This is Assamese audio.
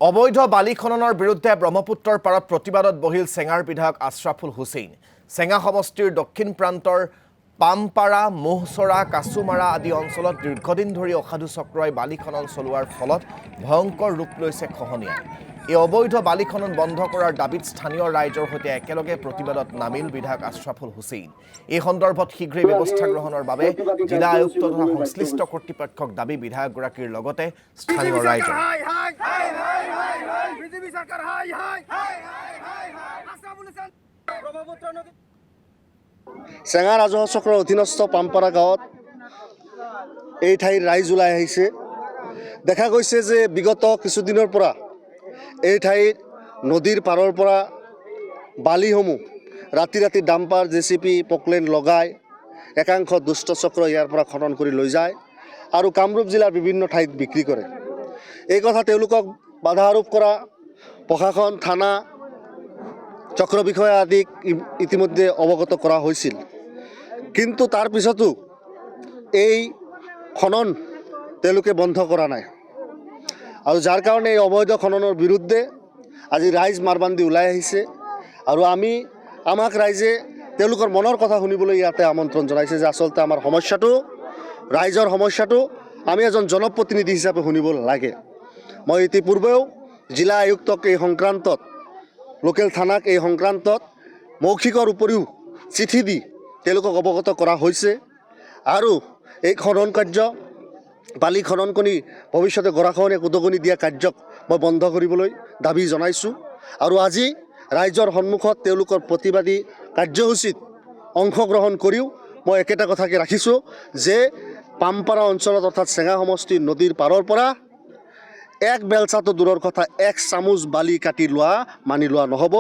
অবৈধ বালি খননৰ বিৰুদ্ধে ব্ৰহ্মপুত্ৰৰ পাৰত প্ৰতিবাদত বহিল চেঙাৰ বিধায়ক আশ্ৰাফুল হুছেইন। চেঙা সমষ্টিৰ দক্ষিণ প্ৰান্তৰ পামপাৰা, মোহচৰা, কাছুমাৰা আদি অঞ্চলত দীৰ্ঘদিন ধৰি অসাধু চক্ৰই বালি খনন চলোৱাৰ ফলত ভয়ংকৰ ৰূপ লৈছে খহনীয়া। এই অবৈধ বালি খনন বন্ধ কৰাৰ দাবীত স্থানীয় ৰাইজৰ সৈতে একেলগে প্ৰতিবাদত নামিল বিধায়ক আশ্ৰাফুল হুছেইন। এই সন্দৰ্ভত শীঘ্ৰেই ব্যৱস্থা গ্ৰহণৰ বাবে জিলা আয়ুক্ত তথা সংশ্লিষ্ট কৰ্তৃপক্ষক দাবী বিধায়কগৰাকীৰ লগতে স্থানীয় ৰাইজৰ। চেঙা ৰাজহুৱা চক্ৰৰ অধীনস্থ পামপাৰা গাঁৱত এই ঠাইৰ ৰাইজ ওলাই আহিছে। দেখা গৈছে যে বিগত কিছুদিনৰ পৰা এই ঠাইৰ নদীৰ পাৰৰ পৰা বালিসমূহ ৰাতি ৰাতি ডাম্পাৰ, জেচিপি, পকলেন লগাই একাংশ দুষ্ট চক্ৰ ইয়াৰ পৰা খনন কৰি লৈ যায় আৰু কামৰূপ জিলাৰ বিভিন্ন ঠাইত বিক্ৰী কৰে। এই কথা তেওঁলোকক বাধা আৰোপ কৰা প্ৰশাসন, থানা, চক্ৰ বিষয়া আদিক ইতিমধ্যে অৱগত কৰা হৈছিল। কিন্তু তাৰ পিছতো এই খনন তেওঁলোকে বন্ধ কৰা নাই আৰু যাৰ কাৰণে এই অবৈধ খননৰ বিৰুদ্ধে আজি ৰাইজ মাৰবান্ধি ওলাই আহিছে আৰু আমাক ৰাইজে তেওঁলোকৰ মনৰ কথা শুনিবলৈ ইয়াতে আমন্ত্ৰণ জনাইছে যে আচলতে আমাৰ সমস্যাটো, ৰাইজৰ সমস্যাটো আমি এজন জনপ্ৰতিনিধি হিচাপে শুনিব লাগে। মই ইতিপূৰ্বেও জিলা আয়ুক্তক এই সংক্ৰান্তত, লোকেল থানাক এই সংক্ৰান্তত মৌখিকৰ উপৰিও চিঠি দি তেওঁলোকক অৱগত কৰা হৈছে আৰু এই খনন কাৰ্য, বালি খনন কৰি ভৱিষ্যতে গৰাখহনীয়াক উদগনি দিয়া কাৰ্যক মই বন্ধ কৰিবলৈ দাবী জনাইছোঁ আৰু আজি ৰাইজৰ সন্মুখত তেওঁলোকৰ প্ৰতিবাদী কাৰ্যসূচীত অংশগ্ৰহণ কৰিও মই একেটা কথাকে ৰাখিছোঁ যে পামপাৰা অঞ্চলত অৰ্থাৎ চেঙা সমষ্টিৰ নদীৰ পাৰৰ পৰা এক বেলচাটো দূৰৰ কথা, এক চামুচ বালি কাটি লোৱা মানি লোৱা নহ'ব।